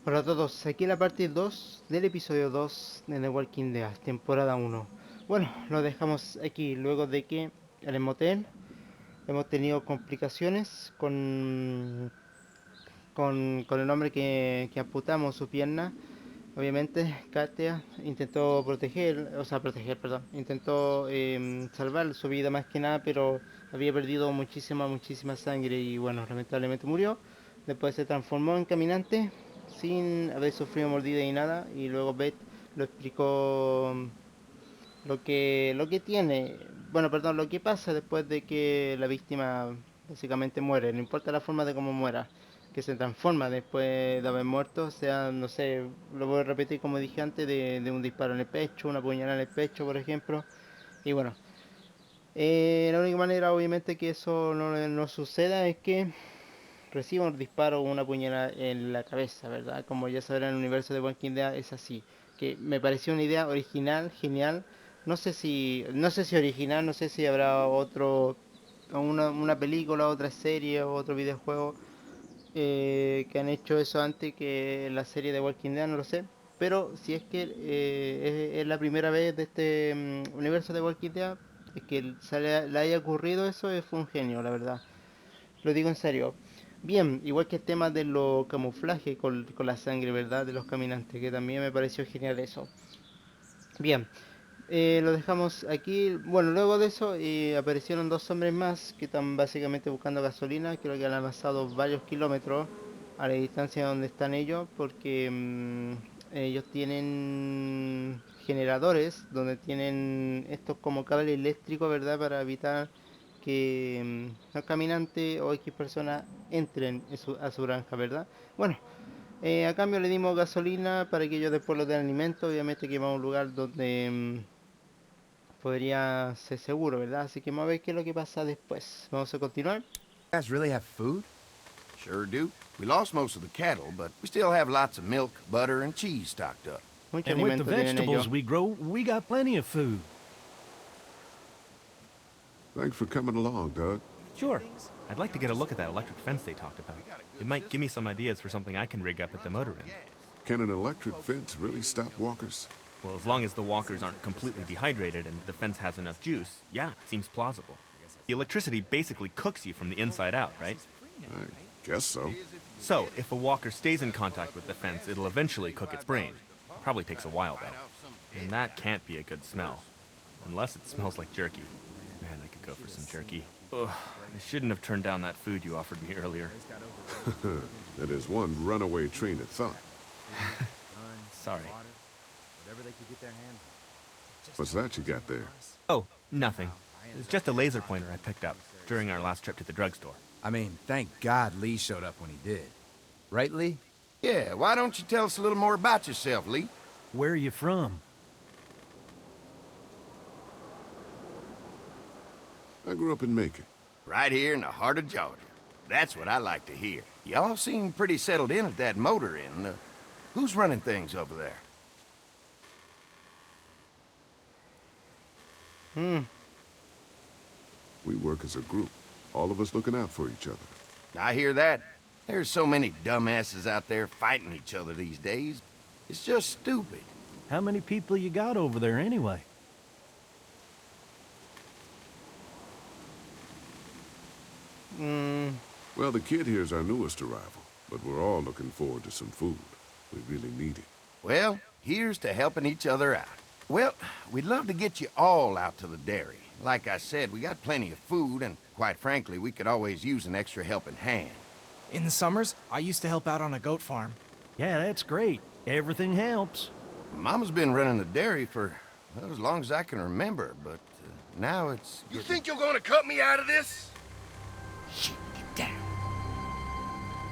Hola a todos, aquí la parte 2 del episodio 2 de The Walking Dead, temporada 1. Bueno, lo dejamos aquí luego de que en el motel hemos tenido complicaciones con el hombre que amputamos su pierna. Obviamente, Katia intentó proteger, intentó salvar su vida más que nada, pero había perdido muchísima sangre y bueno, lamentablemente murió. Después se transformó en caminante sin haber sufrido mordida ni nada y luego Beth lo explicó lo que tiene, bueno, perdón, lo que pasa después de que la víctima básicamente muere, no importa la forma de cómo muera, que se transforma después de haber muerto, o sea, no sé, lo voy a repetir como dije antes, de un disparo en el pecho, una puñalada en el pecho, por ejemplo, y bueno, la única manera obviamente que eso no suceda es que reciba un disparo o una puñalada en la cabeza, ¿verdad? Como ya sabrán, en el universo de Walking Dead es así. Que me pareció una idea original, genial. No sé si original, no sé si habrá una película, otra serie o otro videojuego que han hecho eso antes que la serie de Walking Dead, no lo sé. Pero si es que es la primera vez de este universo de Walking Dead, es que le haya ocurrido eso, fue un genio, la verdad. Lo digo en serio. Bien, igual que el tema de los camuflajes con la sangre, ¿verdad? De los caminantes, que también me pareció genial eso. Bien, lo dejamos aquí. Bueno, luego de eso aparecieron dos hombres más que están básicamente buscando gasolina. Creo que han avanzado varios kilómetros a la distancia donde están ellos, porque ellos tienen generadores donde tienen estos como cables eléctricos, ¿verdad? Para evitar que los caminantes o X personas entren a su granja, ¿verdad? Bueno, a cambio le dimos gasolina para que ellos después lo den alimento. Obviamente que vamos a un lugar donde podría ser seguro, ¿verdad? Así que vamos a ver qué es lo que pasa después. Vamos a continuar. Guys really have food? Sure do. We lost most of the cattle, but we still have lots of milk, butter, and cheese stocked up. Mucho And with the alimento tienen ellos. vegetables we grow, we got plenty of food. Thanks for coming along, Doug. Sure. I'd like to get a look at that electric fence they talked about. It might give me some ideas for something I can rig up at the motor inn. Can an electric fence really stop walkers? Well, as long as the walkers aren't completely dehydrated and the fence has enough juice, yeah, it seems plausible. The electricity basically cooks you from the inside out, right? I guess so. So, if a walker stays in contact with the fence, it'll eventually cook its brain. Probably takes a while, though. And that can't be a good smell. Unless it smells like jerky. Man, I could go for some jerky. Ugh, I shouldn't have turned down that food you offered me earlier. That is one runaway train of thought. Sorry. What's that you got there? Oh, nothing. It's just a laser pointer I picked up during our last trip to the drugstore. I mean, thank God Lee showed up when he did. Right, Lee? Yeah, why don't you tell us a little more about yourself, Lee? Where are you from? I grew up in Macon. Right here in the heart of Georgia. That's what I like to hear. Y'all seem pretty settled in at that motor inn. Who's running things over there? We work as a group, all of us looking out for each other. I hear that. There's so many dumbasses out there fighting each other these days. It's just stupid. How many people you got over there anyway? Well, the kid here's our newest arrival, but we're all looking forward to some food. We really need it. Well, here's to helping each other out. Well, we'd love to get you all out to the dairy. Like I said, we got plenty of food, and quite frankly, we could always use an extra helping hand. In the summers, I used to help out on a goat farm. Yeah, that's great. Everything helps. Mama's been running the dairy for, well, as long as I can remember, but now it's... You think you're gonna cut me out of this? Shit, get down.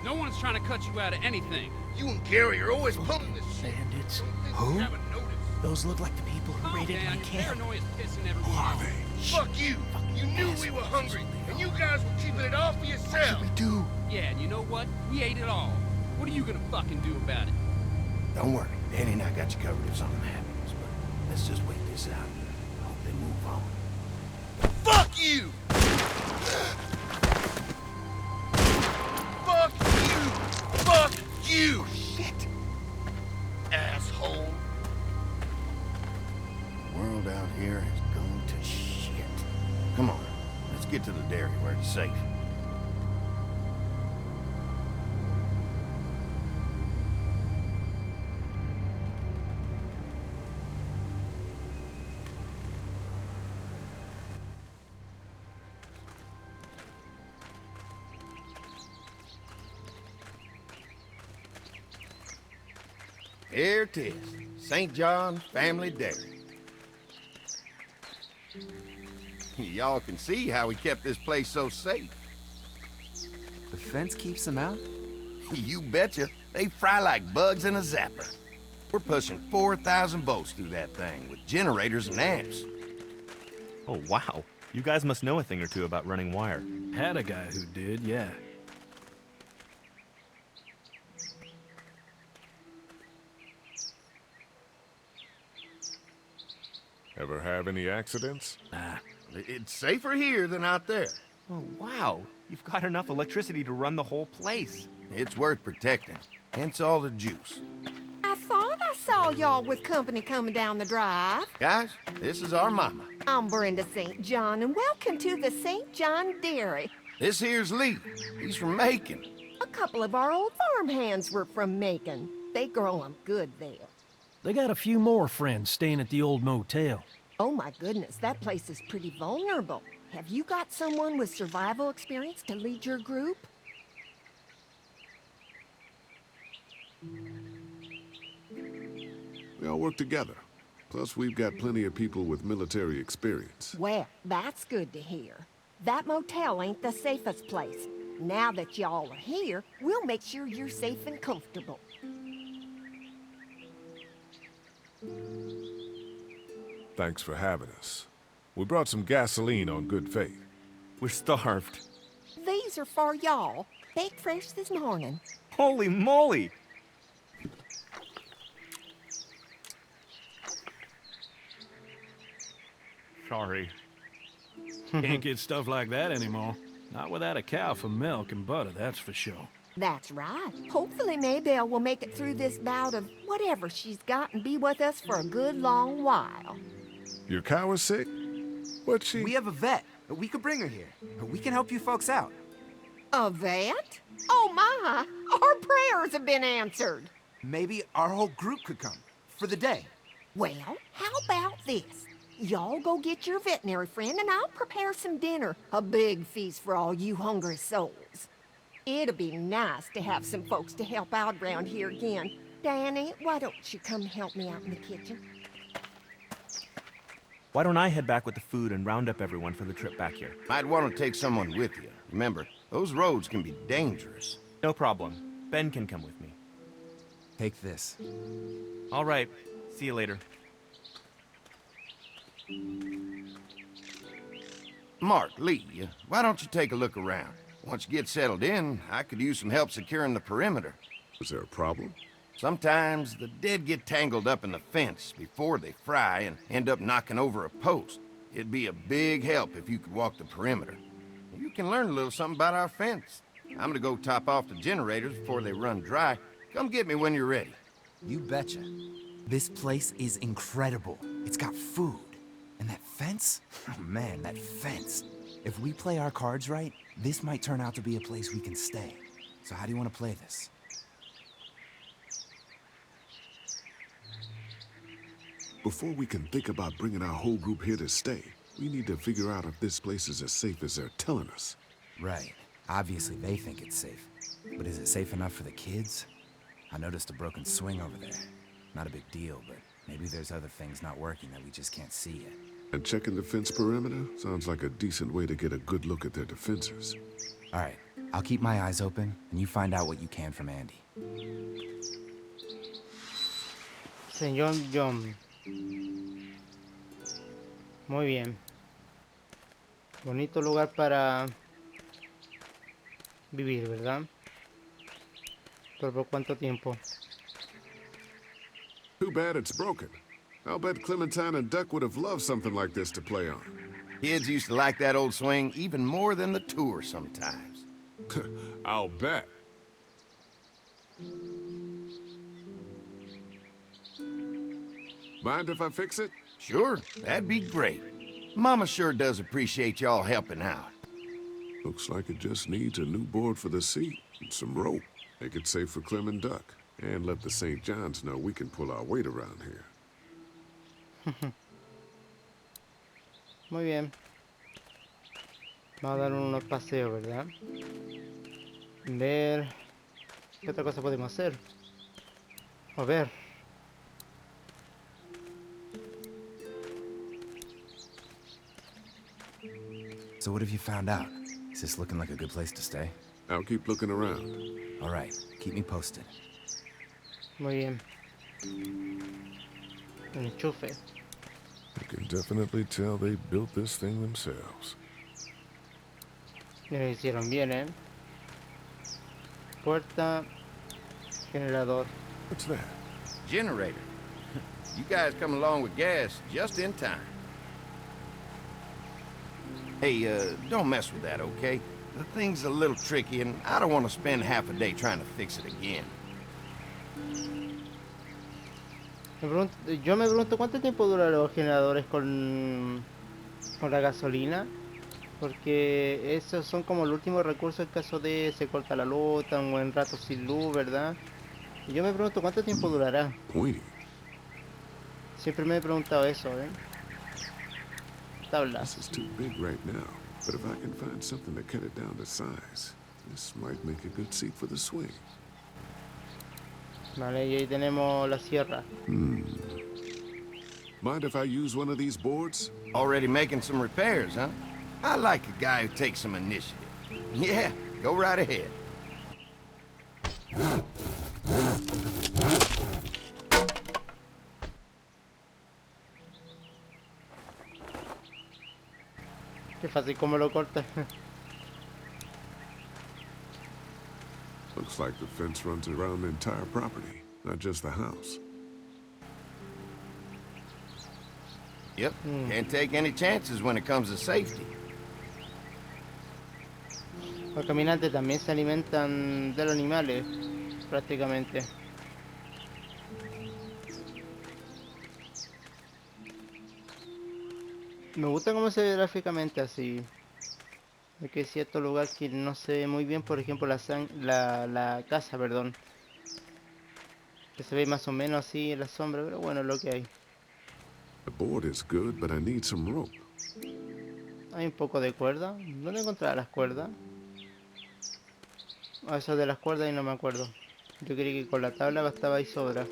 No one's trying to cut you out of anything. You and Gary are always pulling this shit. Bandits. Who? You haven't noticed. Those look like the people who Calm raided down, my your camp. paranoia's pissing everyone Who are off. they? Fuck you. You knew we were hungry, and you guys were keeping it all for yourselves. We do. Yeah, and you know what? We ate it all. What are you gonna fucking do about it? Don't worry, Danny and I got you covered if something happens, but let's just wait this out. Hope they move on. Fuck you! Fuck you! Fuck you! Shit! safe. Here it is, St. John's Family Dairy. Y'all can see how we kept this place so safe. The fence keeps them out? You betcha. They fry like bugs in a zapper. We're pushing 4,000 volts through that thing with generators and amps. Oh, wow. You guys must know a thing or two about running wire. Had a guy who did, yeah. Ever have any accidents? Nah. It's safer here than out there. Oh, wow. You've got enough electricity to run the whole place. It's worth protecting, hence all the juice. I thought I saw y'all with company coming down the drive. Guys, this is our mama. I'm Brenda St. John, and welcome to the St. John Dairy. This here's Lee. He's from Macon. A couple of our old farm hands were from Macon. They grow 'em good there. They got a few more friends staying at the old motel. Oh my goodness, that place is pretty vulnerable. Have you got someone with survival experience to lead your group? We all work together. Plus, we've got plenty of people with military experience. Well, that's good to hear. That motel ain't the safest place. Now that y'all are here, we'll make sure you're safe and comfortable. Thanks for having us. We brought some gasoline on good faith. We're starved. These are for y'all. Baked fresh this morning. Holy moly! Sorry. Can't get stuff like that anymore. Not without a cow for milk and butter, that's for sure. That's right. Hopefully Maybelle will make it through this bout of whatever she's got and be with us for a good long while. Your cow is sick? What's she? We have a vet. We could bring her here. We can help you folks out. A vet? Oh my! Our prayers have been answered. Maybe our whole group could come. For the day. Well, how about this? Y'all go get your veterinary friend and I'll prepare some dinner. A big feast for all you hungry souls. It'll be nice to have some folks to help out around here again. Danny, why don't you come help me out in the kitchen? Why don't I head back with the food and round up everyone for the trip back here? I'd want to take someone with you. Remember, those roads can be dangerous. No problem. Ben can come with me. Take this. All right. See you later. Mark, Lee, why don't you take a look around? Once you get settled in, I could use some help securing the perimeter. Is there a problem? Sometimes the dead get tangled up in the fence before they fry and end up knocking over a post. It'd be a big help if you could walk the perimeter. You can learn a little something about our fence. I'm gonna go top off the generators before they run dry. Come get me when you're ready. You betcha. This place is incredible. It's got food. And that fence? Oh man, that fence. If we play our cards right, this might turn out to be a place we can stay. So how do you want to play this? Before we can think about bringing our whole group here to stay, we need to figure out if this place is as safe as they're telling us. Right. Obviously they think it's safe. But is it safe enough for the kids? I noticed a broken swing over there. Not a big deal, but maybe there's other things not working that we just can't see yet. And checking the fence perimeter sounds like a decent way to get a good look at their defenses. All right. I'll keep my eyes open, and you find out what you can from Andy. Señor John. Muy bien. Bonito lugar para vivir, ¿verdad? ¿Pero por cuánto tiempo? Too bad it's broken. I'll bet Clementine and Duck would have loved something like this to play on. Kids used to like that old swing even more than the tour sometimes. I'll bet. Mind if I fix it? Sure, that'd be great. Mama sure does appreciate y'all helping out. Looks like it just needs a new board for the seat and some rope. Make it safe for Clem and Duck. And let the St. John's know we can pull our weight around here. Muy bien. Vamos a dar unos paseos, ¿verdad? Ver qué otra cosa podemos hacer. A ver. So what have you found out? Is this looking like a good place to stay? I'll keep looking around. All right, keep me posted. Muy bien. Un enchufe. I can definitely tell they built this thing themselves. Y lo hicieron bien, ¿eh? Puerta. Generador. What's that? Generator. You guys come along with gas just in time. Hey, don't mess with that, okay? The thing's a little tricky, and I don't want to spend half a day trying to fix it again. Yo me pregunto cuánto tiempo duran los generadores con la gasolina. Porque esos son como el último recurso en caso de se corta la luz, un buen rato sin luz, ¿verdad? Y yo me pregunto cuánto tiempo durará. Uy. Siempre me he preguntado eso, ¿eh? Tabla. This is too big right now, but if I can find something to cut it down to size, this might make a good seat for the swing. Vale, y ahí tenemos la sierra. Mind if I use one of these boards? Already making some repairs, huh? I like a guy who takes some initiative. Yeah, go right ahead. Qué fácil como lo corta. Looks like the fence runs around the entire property, not just the house. Yep, can't take any chances when it comes to safety. Los caminantes también se alimentan de los animales, prácticamente. Me gusta cómo se ve gráficamente así. Aquí hay cierto lugar que no se ve muy bien, por ejemplo la casa, perdón. Que se ve más o menos así en la sombra, pero bueno, es lo que hay. The board is good, but I need some rope. Hay un poco de cuerda. ¿Dónde encontrar las cuerdas? Eso de las cuerdas y no me acuerdo. Yo creí que con la tabla bastaba y sobra.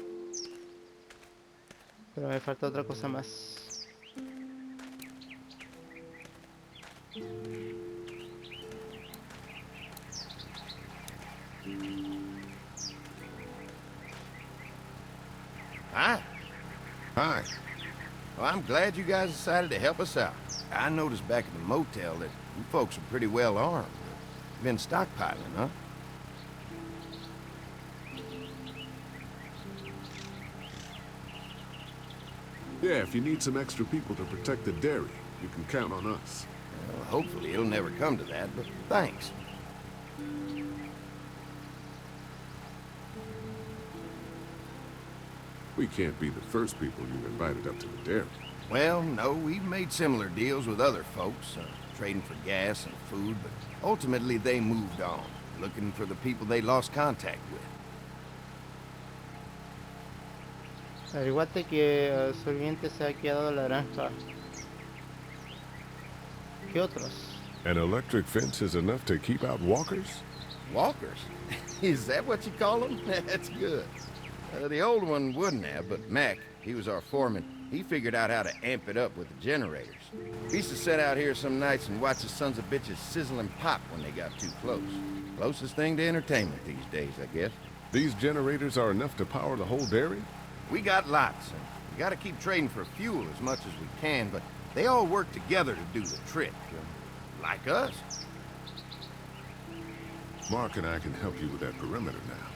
Pero me falta otra cosa más. Hi. Hi. Well, I'm glad you guys decided to help us out. I noticed back at the motel that you folks are pretty well armed. Been stockpiling, huh? Yeah, if you need some extra people to protect the dairy, you can count on us. Well, hopefully it'll never come to that, but thanks. We can't be the first people you've invited up to the dairy. Well, no, we've made similar deals with other folks, trading for gas and food, but ultimately they moved on, looking for the people they lost contact with. Averiguate que el superviviente se ha quedado en la granja. ¿Qué otros? An electric fence is enough to keep out walkers? Walkers? Is that what you call them? That's good. The old one wouldn't have, but Mac, he was our foreman, he figured out how to amp it up with the generators. He used to sit out here some nights and watch the sons of bitches sizzle and pop when they got too close. Closest thing to entertainment these days, I guess. These generators are enough to power the whole dairy? We got lots, and we gotta keep trading for fuel as much as we can, but they all work together to do the trick. Like us. Mark and I can help you with that perimeter now.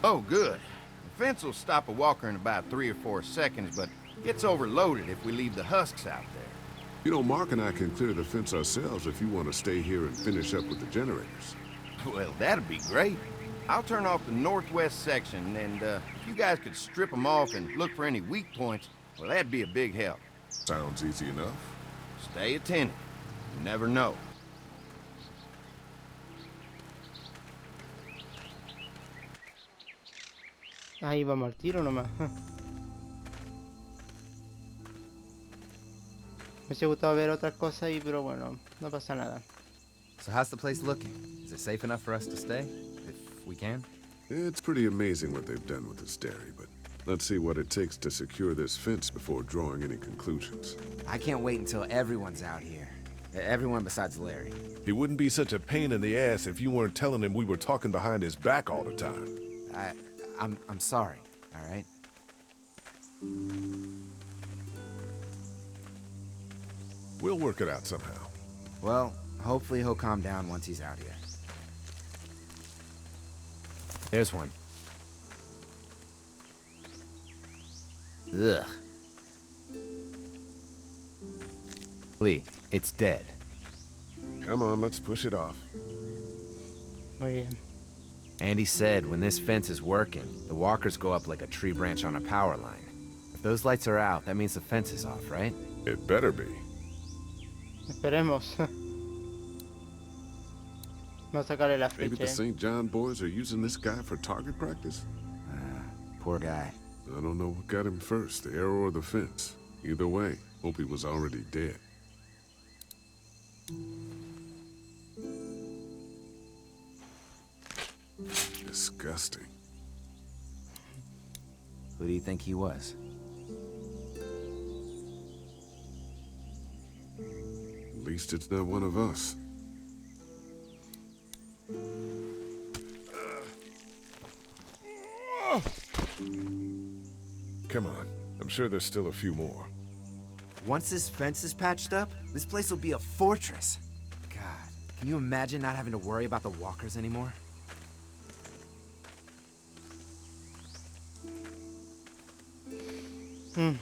Oh, good. The fence will stop a walker in about 3 or 4 seconds, but gets overloaded if we leave the husks out there. You know, Mark and I can clear the fence ourselves if you want to stay here and finish up with the generators. Well, that'd be great. I'll turn off the northwest section, and if you guys could strip them off and look for any weak points, well, that'd be a big help. Sounds easy enough. Stay attentive. You never know. Ahí vamos al tiro nomás. Me hubiese gustado ver otras cosas ahí, pero bueno, no pasa nada. So how's the place looking? Is it safe enough for us to stay? If we can? It's pretty amazing what they've done with this dairy, but let's see what it takes to secure this fence before drawing any conclusions. I can't wait until everyone's out here. Everyone besides Larry. He wouldn't be such a pain in the ass if you weren't telling him we were talking behind his back all the time. I'm sorry, all right? We'll work it out somehow. Well, hopefully he'll calm down once he's out here. There's one. Ugh. Lee, it's dead. Come on, let's push it off. Muy bien. Andy said when this fence is working, the walkers go up like a tree branch on a power line. If those lights are out, that means the fence is off, right? It better be. Esperemos. Vamos a sacarle la Maybe the flecha. St. John boys are using this guy for target practice? Poor guy. I don't know what got him first, the arrow or the fence. Either way, hope he was already dead. Disgusting. Who do you think he was? At least it's not one of us. Come on. I'm sure there's still a few more. Once this fence is patched up, this place will be a fortress. God, can you imagine not having to worry about the walkers anymore? Yeah,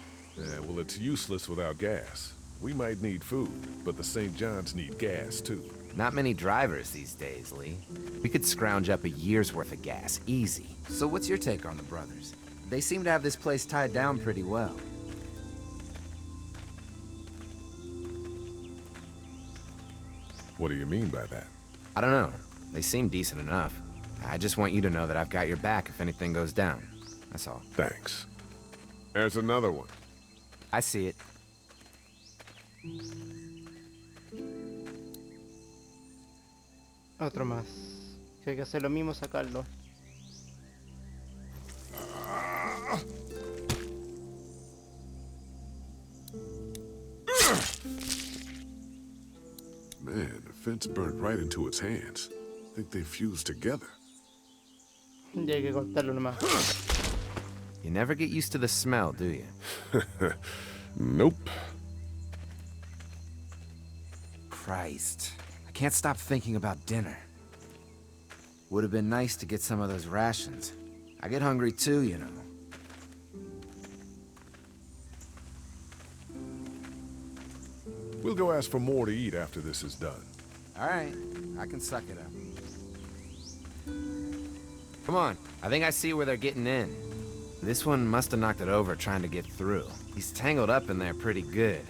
well, it's useless without gas. We might need food, but the St. John's need gas, too. Not many drivers these days, Lee. We could scrounge up a year's worth of gas, easy. So what's your take on the brothers? They seem to have this place tied down pretty well. What do you mean by that? I don't know. They seem decent enough. I just want you to know that I've got your back if anything goes down. That's all. Thanks. There's another one. I see it. Otro más. Si hay que hacer lo mismo, sacarlo. Man, the fence burned right into its hands. I think they fused together. Ya hay que cortarlo nomás. You never get used to the smell, do you? Nope. Christ. I can't stop thinking about dinner. Would have been nice to get some of those rations. I get hungry too, you know. We'll go ask for more to eat after this is done. All right, I can suck it up. Come on, I think I see where they're getting in. This one must have knocked it over trying to get through. He's tangled up in there pretty good.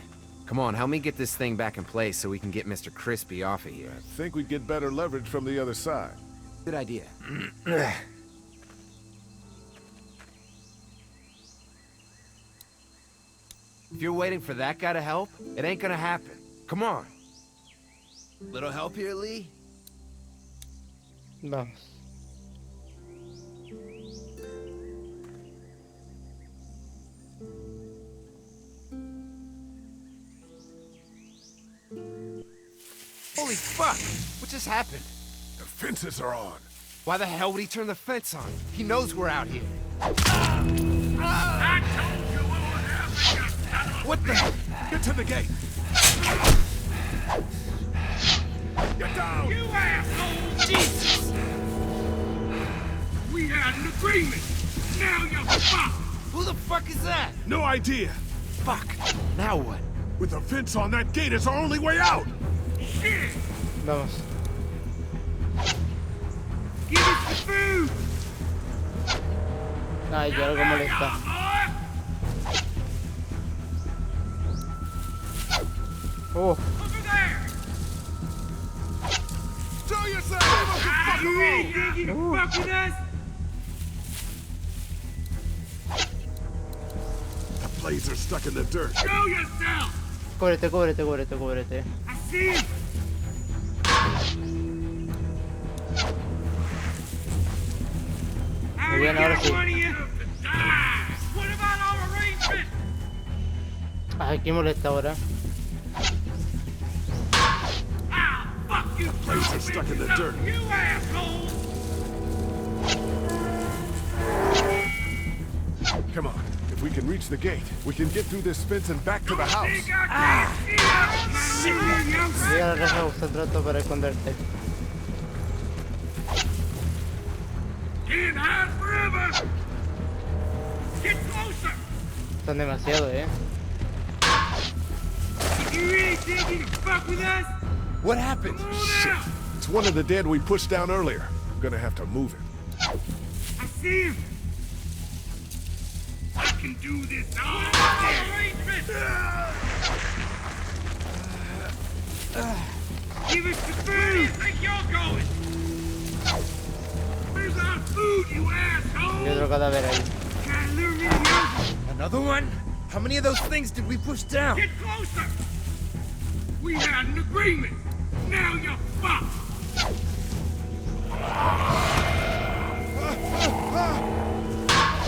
Come on, help me get this thing back in place so we can get Mr. Crispy off of here. I think we'd get better leverage from the other side. Good idea. If you're waiting for that guy to help, it ain't gonna happen. Come on. Little help here, Lee? Vamos. Holy fuck! What just happened? The fences are on. Why the hell would he turn the fence on? He knows we're out here. I told you what would happen, you son of a What the? Get to the gate. Get down! You asshole! Jesus! We had an agreement. Now you're fucked. Who the fuck is that? No idea. Fuck. Now what? With the fence on that gate, it's our only way out. Shit! Vamos. Give us the food! Ay, ya algo molesta. Oh, Over there! Show yourself! You ain't think you can fuck with us? Blades are stuck in the dirt. Show yourself! Cúbrete, cúbrete, cúbrete, cúbrete. I see him! Muy bien, ahora sí. What about our arrangement? Ay, qué molesta ahora. Ah, fuck you! Blades are stuck in the dirt. You asshole! Come on. If we can reach the gate, we can get through this fence and back to the house. Llega a la reja, usa el trato para esconderte. Can't hide forever! Get closer! Son demasiado, You really think you can fuck with us? What happened? Shit. It's one of the dead we pushed down earlier. I'm gonna have to move him. I see him! I can do this all! Arrangement! Give us the food! Where do you think you're going? Where's our food, you asshole? Hay otro cadáver ahí. Trying to lure me to yours? Another one? How many of those things did we push down? Get closer! We had an agreement! Now you're fucked!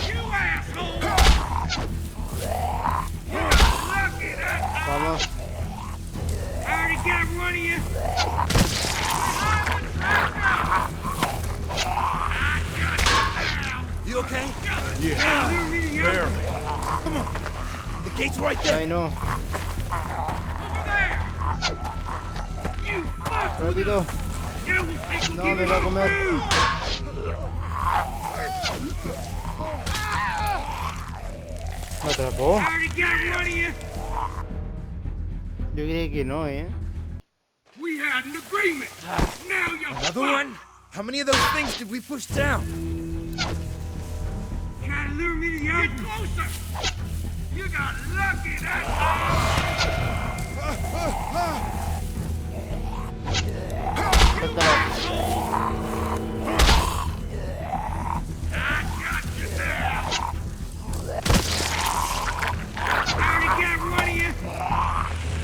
You asshole! You're lucky that Vamos. I already got one of you! You okay? Yeah. Barely. Come on. The gate's right there. Ay, no. Over there! You fuck! Rápido. Yeah, we'll take No, me va a comer. ¿Me atrapó? I already got one of you! Yo creía que no, We had an agreement! Now you're Another one? How many of those things did we push down? Trying to lure me to your... Get closer! You got lucky that... Suéltalo. I got you there! I already got one of you!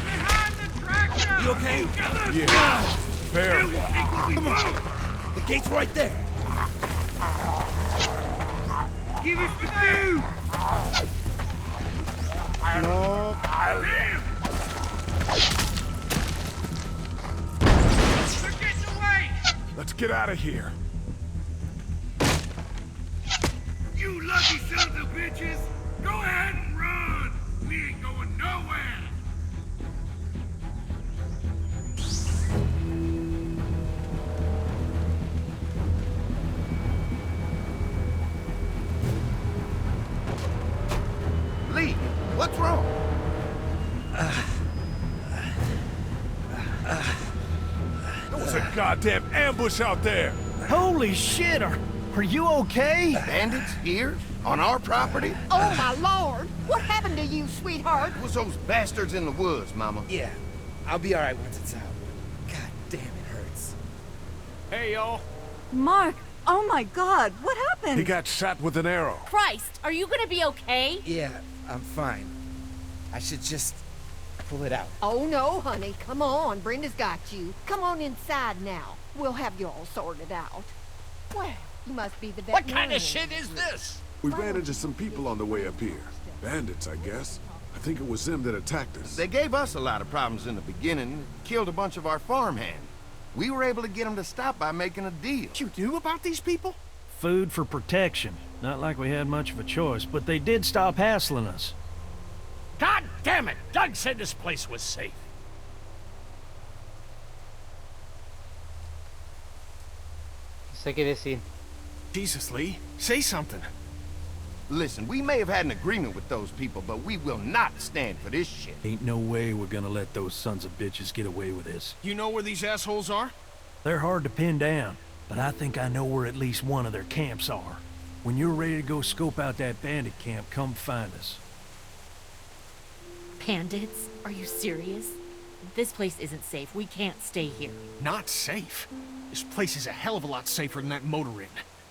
Behind the tractor! You okay? Yeah. Barely. Come on! The gate's right there. Give us the food! No. Damn! They're getting away! Let's get out of here. You lucky sons of bitches! Go ahead and run! We ain't going nowhere! Lee, what's wrong? There was a goddamn ambush out there. Holy shit, are you okay? Bandits here? On our property? Oh, my lord! What happened to you, sweetheart? It was those bastards in the woods, Mama. Yeah, I'll be all right once it's out. God damn, it hurts. Hey, y'all. Mark, oh my god, what happened? He got shot with an arrow. Christ, are you gonna be okay? Yeah, I'm fine. I should just pull it out. Oh, no, honey. Come on. Brenda's got you. Come on inside now. We'll have you all sorted out. Well, you must be the What veterinarian. kind of shit is this? We ran into some people on the way up here. Bandits, I guess. I think it was them that attacked us. They gave us a lot of problems in the beginning, killed a bunch of our farmhands. We were able to get them to stop by making a deal. What you knew about these people? Food for protection. Not like we had much of a choice, but they did stop hassling us. God damn it! Doug said this place was safe. No sé qué decir. Jesus, Lee. Say something. Listen, we may have had an agreement with those people, but we will not stand for this shit. Ain't no way we're gonna let those sons of bitches get away with this. You know where these assholes are? They're hard to pin down, but I think I know where at least one of their camps are. When you're ready to go scope out that bandit camp, come find us. Bandits? Are you serious? This place isn't safe. We can't stay here. Not safe. This place is a hell of a lot safer than that motor inn.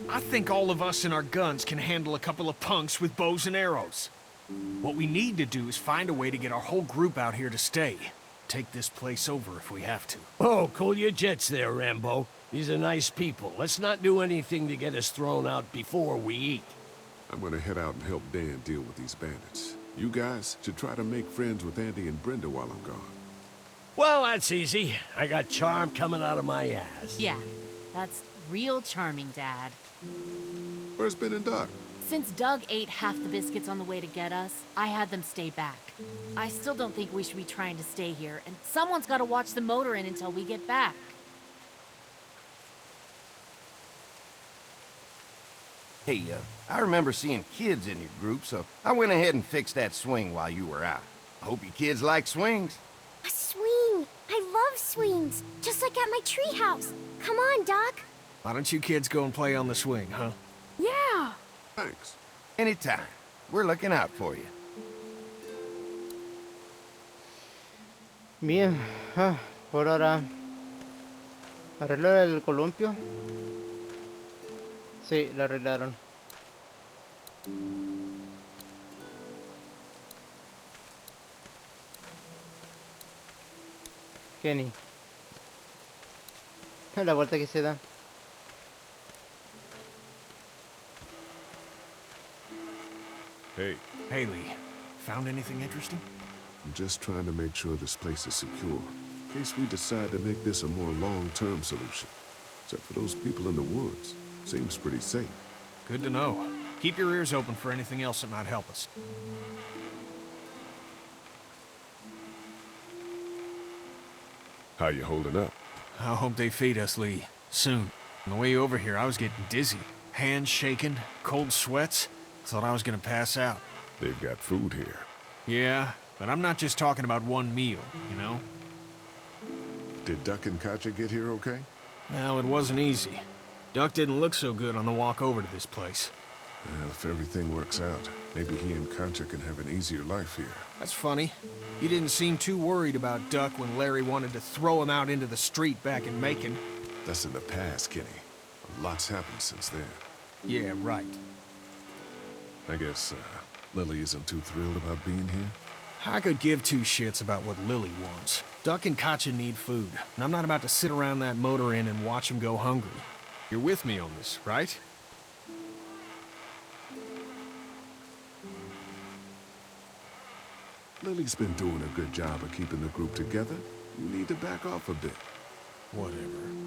I think all of us and our guns can handle a couple of punks with bows and arrows. What we need to do is find a way to get our whole group out here to stay. Take this place over if we have to. Oh, cool your jets there, Rambo. These are nice people. Let's not do anything to get us thrown out before we eat. I'm gonna head out and help Dan deal with these bandits. You guys should try to make friends with Andy and Brenda while I'm gone. Well, that's easy. I got charm coming out of my ass. Yeah, that's real charming, Dad. Where's Ben and Doc? Since Doug ate half the biscuits on the way to get us, I had them stay back. I still don't think we should be trying to stay here, and someone's got to watch the motor inn until we get back. Hey, I remember seeing kids in your group, so I went ahead and fixed that swing while you were out. I hope you kids like swings. A swing! I love swings! Just like at my treehouse. Come on, Doc. Why don't you kids go and play on the swing, huh? Yeah! Thanks. Anytime. We're looking out for you. Bien, por ahora arregló el columpio. Sí, lo arreglaron. Kenny. La vuelta que se da. Hey. Hey, Lee. Found anything interesting? I'm just trying to make sure this place is secure, in case we decide to make this a more long-term solution. Except for those people in the woods. Seems pretty safe. Good to know. Keep your ears open for anything else that might help us. How you holding up? I hope they feed us, Lee. Soon. On the way over here, I was getting dizzy. Hands shaking, cold sweats. Thought I was gonna pass out. They've got food here. Yeah, but I'm not just talking about one meal, you know? Did Duck and Katja get here okay? No, it wasn't easy. Duck didn't look so good on the walk over to this place. Well, if everything works out, maybe he and Katja can have an easier life here. That's funny. He didn't seem too worried about Duck when Larry wanted to throw him out into the street back in Macon. That's in the past, Kenny. A lot's happened since then. Yeah, right. I guess, Lily isn't too thrilled about being here? I could give two shits about what Lily wants. Duck and Katja need food, and I'm not about to sit around that motor inn and watch them go hungry. You're with me on this, right? Lily's been doing a good job of keeping the group together. You need to back off a bit. Whatever.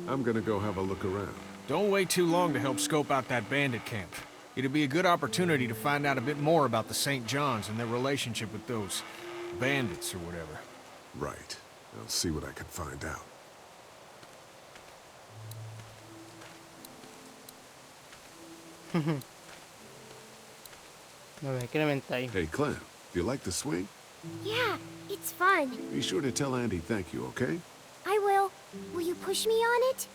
I'm gonna go have a look around. Don't wait too long to help scope out that bandit camp. It'd be a good opportunity to find out a bit more about the St. John's and their relationship with those bandits or whatever. Right. I'll see what I can find out. Clementine. Hey, Clem, you like the swing? Yeah, it's fun. Be sure to tell Andy thank you, okay? I will. Will you push me on it?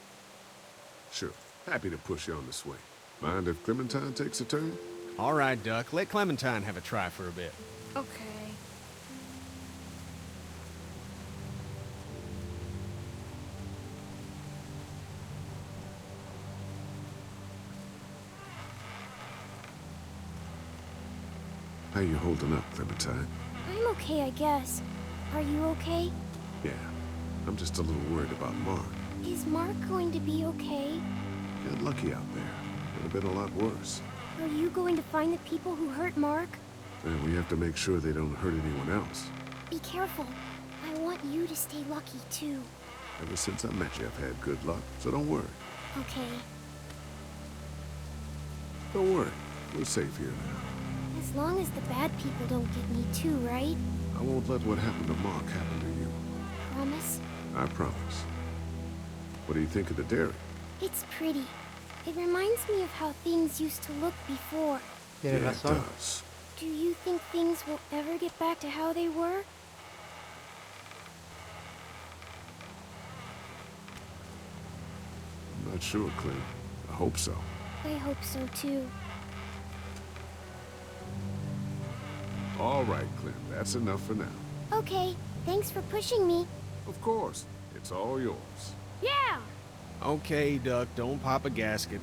Sure. Happy to push you on the swing. Mind if Clementine takes a turn? All right, Duck. Let Clementine have a try for a bit. Okay. How you holding up, Clementine? I'm okay, I guess. Are you okay? Yeah. I'm just a little worried about Mark. Is Mark going to be okay? Got lucky out there. Could have been a lot worse. Are you going to find the people who hurt Mark? And we have to make sure they don't hurt anyone else. Be careful. I want you to stay lucky, too. Ever since I met you, I've had good luck, so don't worry. Okay. Don't worry. We're safe here now. As long as the bad people don't get me too, right? I won't let what happened to Mark happen to you. Promise? I promise. What do you think of the dairy? It's pretty. It reminds me of how things used to look before. Yeah, it does. Do you think things will ever get back to how they were? I'm not sure, Clem. I hope so. I hope so, too. All right, Clem. That's enough for now. Okay. Thanks for pushing me. Of course. It's all yours. Yeah! Okay, Duck. Don't pop a gasket.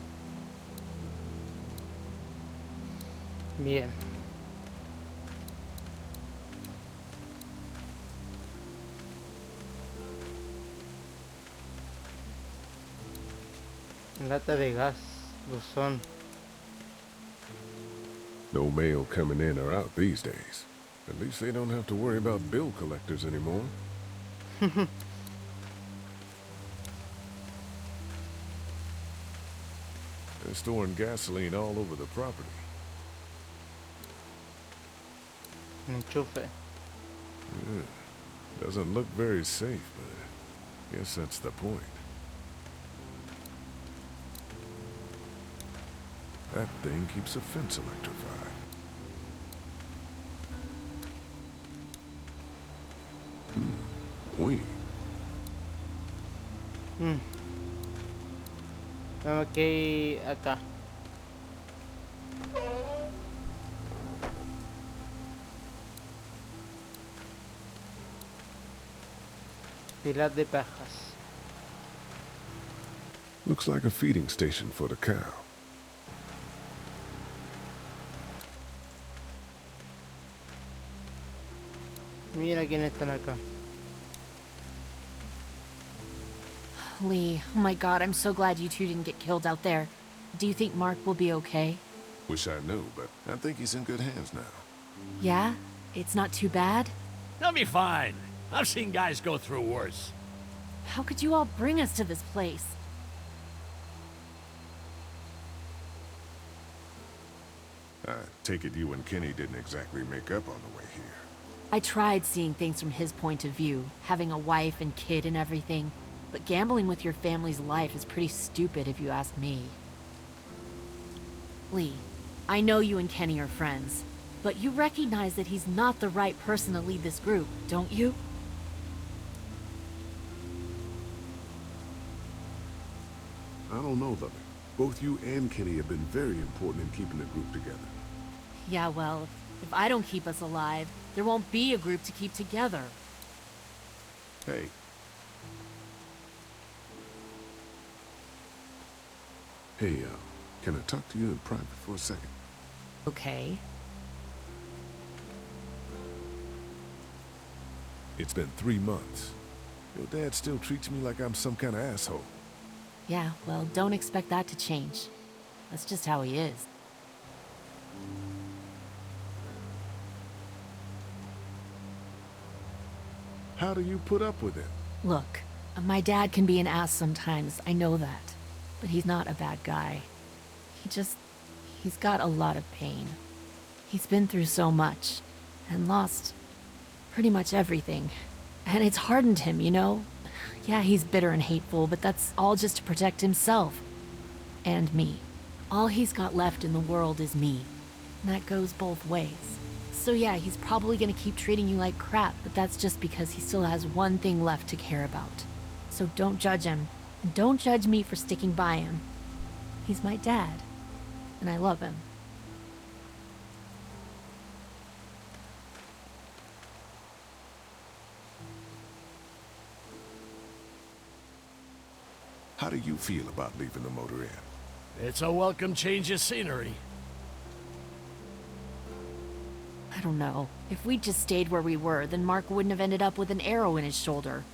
Bien. Lata de gas, buzón. No mail coming in or out these days. At least they don't have to worry about bill collectors anymore. They're storing gasoline all over the property. Enchufe. Yeah. Doesn't look very safe, but I guess that's the point. That thing keeps a fence electrified. Point. Tengo que ir acá. Pilar de pajas. Looks like a feeding station for the cow. Mira quiénes están acá. Lee, oh my god, I'm so glad you two didn't get killed out there. Do you think Mark will be okay? Wish I knew, but I think he's in good hands now. Yeah? It's not too bad? He'll be fine. I've seen guys go through worse. How could you all bring us to this place? I take it you and Kenny didn't exactly make up on the way here. I tried seeing things from his point of view, having a wife and kid and everything, but gambling with your family's life is pretty stupid if you ask me. Lee, I know you and Kenny are friends, but you recognize that he's not the right person to lead this group, don't you? I don't know, Lovey. Both you and Kenny have been very important in keeping the group together. Yeah, well, if I don't keep us alive, there won't be a group to keep together. Hey. Hey, can I talk to you in private for a second? Okay. It's been 3 months. Your dad still treats me like I'm some kind of asshole. Yeah, well, don't expect that to change. That's just how he is. How do you put up with it? Look, my dad can be an ass sometimes, I know that. But he's not a bad guy. He's got a lot of pain. He's been through so much, and lost pretty much everything. And it's hardened him, you know? Yeah, he's bitter and hateful, but that's all just to protect himself. And me. All he's got left in the world is me. And that goes both ways. So yeah, he's probably gonna keep treating you like crap, but that's just because he still has one thing left to care about. So don't judge him. And don't judge me for sticking by him. He's my dad. And I love him. How do you feel about leaving the motor in? It's a welcome change of scenery. I don't know. If we'd just stayed where we were, then Mark wouldn't have ended up with an arrow in his shoulder.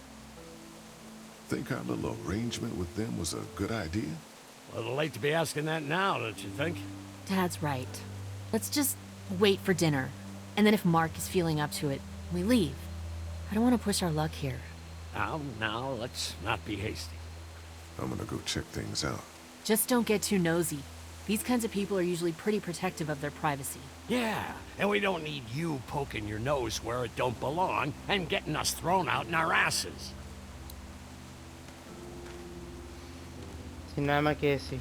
Think our little arrangement with them was a good idea? A little late to be asking that now, don't you think? Dad's right. Let's just wait for dinner. And then if Mark is feeling up to it, we leave. I don't want to push our luck here. Now, let's not be hasty. I'm gonna go check things out. Just don't get too nosy. These kinds of people are usually pretty protective of their privacy. Yeah, and we don't need you poking your nose where it don't belong and getting us thrown out in our asses. Sin nada más que decir.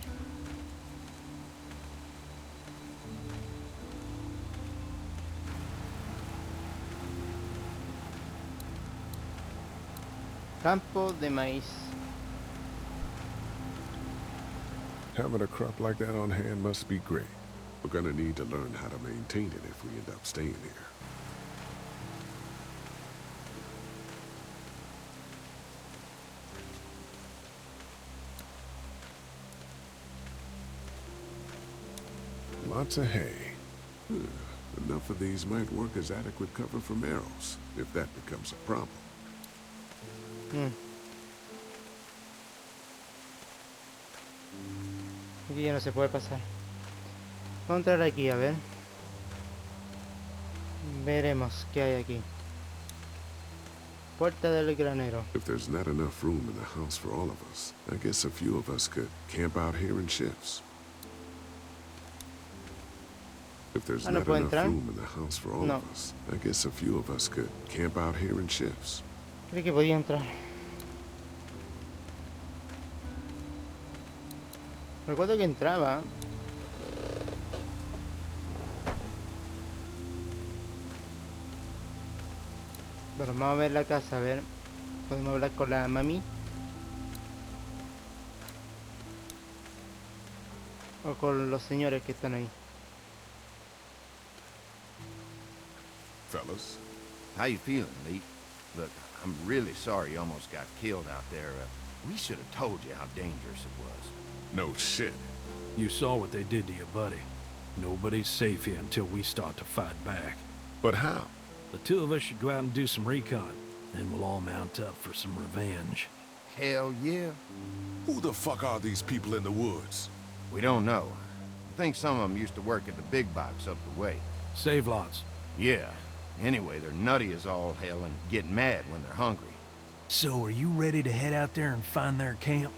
Campo de maíz. Having a crop like that on hand must be great. We're gonna need to learn how to maintain it if we end up staying here. Lots of hay. Enough of these might work as adequate cover from arrows, if that becomes a problem. Aquí ya no se puede pasar. Vamos a entrar aquí, a ver. Veremos qué hay aquí. Puerta del granero. If there's not enough room in the house for all of us, I guess a few of us could camp out here in shifts. If there's ¿no not puedo enough entrar? room in the house for all No. of us, I guess a few of us could camp out here in shifts. Creí que podía entrar. Recuerdo que entraba. Bueno, vamos a ver la casa, a ver. Podemos hablar con la mami. O con los señores que están ahí. Fellas, How you feeling, Lee? Look, I'm really sorry you almost got killed out there. We should have told you how dangerous it was. No shit. You saw what they did to your buddy. Nobody's safe here until we start to fight back. But how? The two of us should go out and do some recon. Then we'll all mount up for some revenge. Hell yeah. Who the fuck are these people in the woods? We don't know. I think some of them used to work at the big box up the way. Save lots. Yeah. Anyway, they're nutty as all hell and get mad when they're hungry. So are you ready to head out there and find their camp?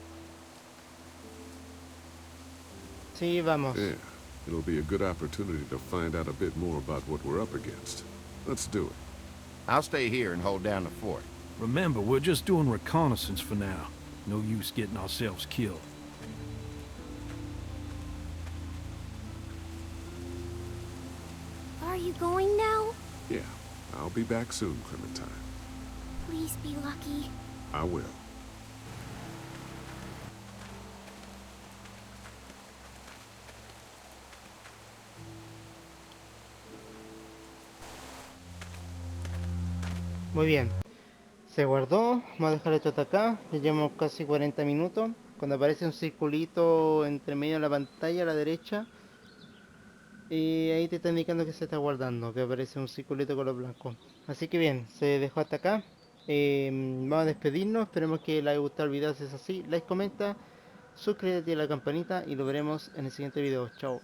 Sí, vamos. yeah, it'll be a good opportunity to find out a bit more about what we're up against. Let's do it. I'll stay here and hold down the fort. Remember, we're just doing reconnaissance for now. No use getting ourselves killed. Are you going now? Yeah, I'll be back soon, Clementine. Please be lucky. I will. Muy bien. Se guardó. Vamos a dejar esto hasta acá. Ya llevamos casi 40 minutos. Cuando aparece un circulito entre medio de la pantalla a la derecha. Y ahí te está indicando que se está guardando. Que aparece un circulito color blanco. Así que bien, se dejó hasta acá. Vamos a despedirnos. Esperemos que les haya gustado el video. Si es así, like, comenta, suscríbete a la campanita. Y lo veremos en el siguiente video. Chao.